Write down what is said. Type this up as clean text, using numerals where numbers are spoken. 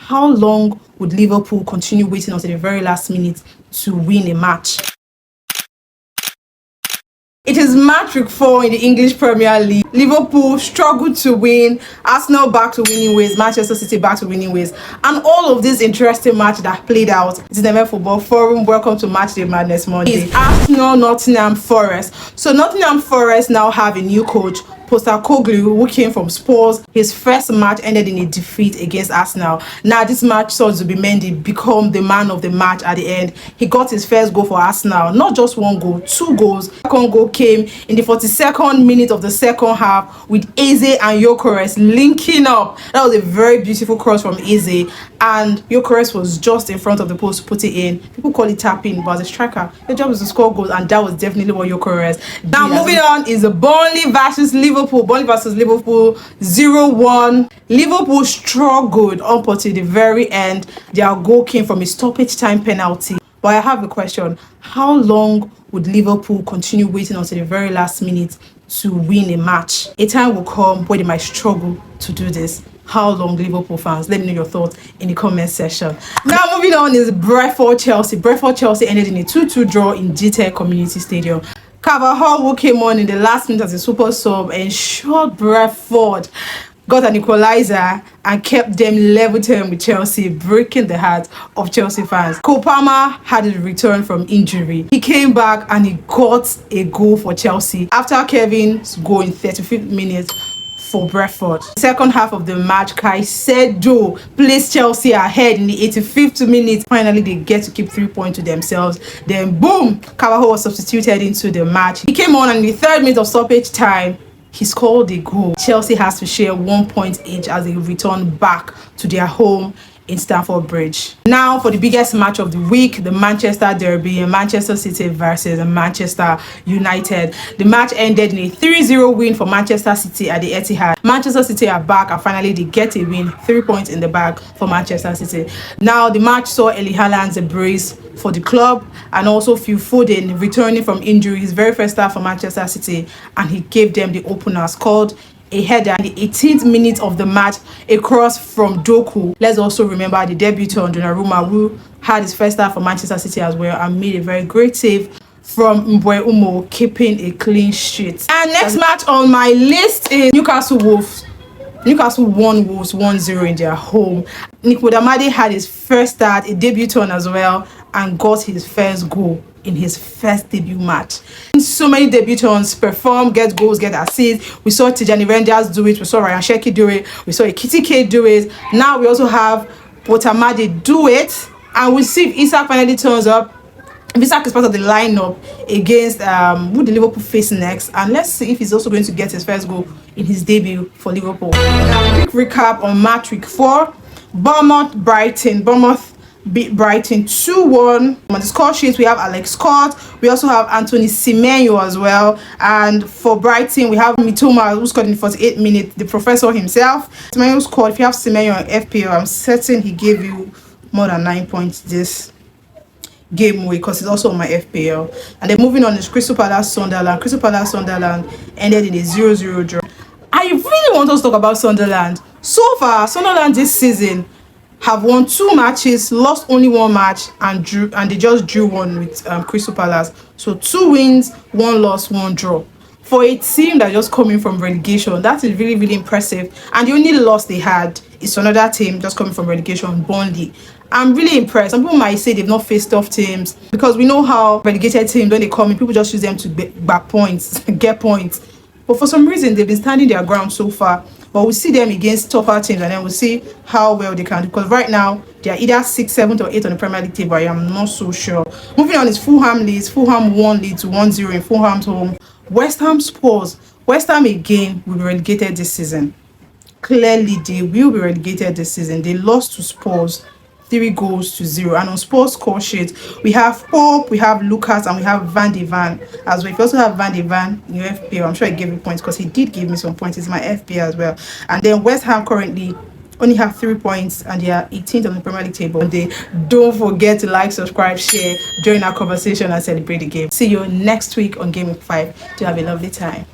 how long would Liverpool continue waiting until the very last minute to win a match? It is match week 4 in the English Premier League. Liverpool struggled to win, Arsenal back to winning ways, Manchester City back to winning ways, and all of this interesting match that played out. It is the Football Forum. Welcome to Matchday Madness Monday. It's Arsenal Nottingham Forest. So Nottingham Forest now have a new coach, Postecoglou, who came from Spurs. His first match ended in a defeat against Arsenal. Now this match saw Zubimendi become the man of the match at the end. He got his first goal for Arsenal. Not just one goal, 2 goals. The second goal came in the 42nd minute of the second half with Eze and Gyökeres linking up. That was a very beautiful cross from Eze, and Gyökeres was just in front of the post to put it in. People call it tapping, but as a striker, your job is to score goals, and that was definitely what Gyökeres did. Now moving on is the Burnley versus Liverpool. Burnley versus Liverpool 0-1. Liverpool struggled up until the very end. Their goal came from a stoppage time penalty. But I have a question. How long would Liverpool continue waiting until the very last minute to win a match? A time will come where they might struggle to do this. How long, Liverpool fans? Let me know your thoughts in the comment section. Now moving on is Brentford-Chelsea. Brentford-Chelsea ended in a 2-2 draw in GW4 Community Stadium. Carvajal, who came on in the last minute as a super sub, ensured Brentford got an equalizer and kept them level term with Chelsea, breaking the heart of Chelsea fans. Cole Palmer had a return from injury. He came back and he got a goal for Chelsea after Kevin's goal in 35th minute for Brentford. Second half of the match, Caicedo placed Chelsea ahead in the 85th minute. Finally, they get to keep 3 points to themselves. Then boom, Carvajal was substituted into the match. He came on, and in the 3rd minute of stoppage time, he scored a goal. Chelsea has to share 1 point each as they return back to their home in Stamford Bridge. Now for the biggest match of the week, the Manchester Derby, Manchester City versus Manchester United. The match ended in a 3-0 win for Manchester City at the Etihad. Manchester City are back, and finally they get a win, 3 points in the bag for Manchester City. Now the match saw Erling Haaland's brace for the club, and also Phil Foden returning from injury, his very first start for Manchester City, and he gave them the opener, scored a header in the 18th minute of the match, a cross from Doku. Let's also remember the debutant Donnarumma, who had his first start for Manchester City as well and made a very great save from Mbeumo, keeping a clean sheet. And next match on my list is Newcastle Wolves. Newcastle won Wolves 1-0 in their home. Woltemade had his first start, a debutant as well, and got his first goal in his first debut match. So many debutants perform, get goals, get assists. We saw Tijani Renders do it, we saw Ryan Sheki do it, we saw Ekitike do it. Now we also have Woltemade do it, and we'll see if Isak finally turns up. If Isak is part of the lineup against who the Liverpool face next, and let's see if he's also going to get his first goal in his debut for Liverpool. Quick recap on match week 4. Bournemouth-Brighton. Bournemouth beat Brighton 2-1. On the score sheet, we have Alex Scott. We also have Anthony Semenyo as well. And for Brighton, we have Mitoma, who scored in the 48th minute, the professor himself. Semenyo scored. If you have Semenyo on FPL, I'm certain he gave you more than 9 points this Gameweek, because it's also on my FPL. And then moving on is Crystal Palace Sunderland. Crystal Palace Sunderland ended in a 0-0 draw. I really want us to talk about Sunderland. So far, Sunderland this season have won 2 matches, lost only 1 match, and they just drew 1 with Crystal Palace. So 2 wins, 1 loss, 1 draw. For a team that's just coming from relegation, that is really, really impressive. And the only loss they had is another team just coming from relegation, Burnley. I'm really impressed. Some people might say they've not faced tough teams, because we know how relegated teams, when they come in, people just use them to back points, get points. But for some reason, they've been standing their ground so far. But we'll see them against tougher teams, and then we'll see how well they can do. Because right now, they are either 6th, 7th, or 8th on the Premier League table. I am not so sure. Moving on is Fulham Leeds. Fulham won Leeds 1-0 in Fulham's home. West Ham Spurs. West Ham again will be relegated this season. Clearly, they will be relegated this season. They lost to Spurs 3-0. And on Spurs score sheet, we have Pope, we have Lucas, and we have Van de Ven as well. If you also have Van de Ven in your FPL, I'm sure I gave you points, because he did give me some points. It's my FPL as well. And then West Ham currently only have 3 points, and they are 18th on the Premier League table. And don't forget to like, subscribe, share, join our conversation, and celebrate the game. See you next week on Gameweek 5. Do have a lovely time.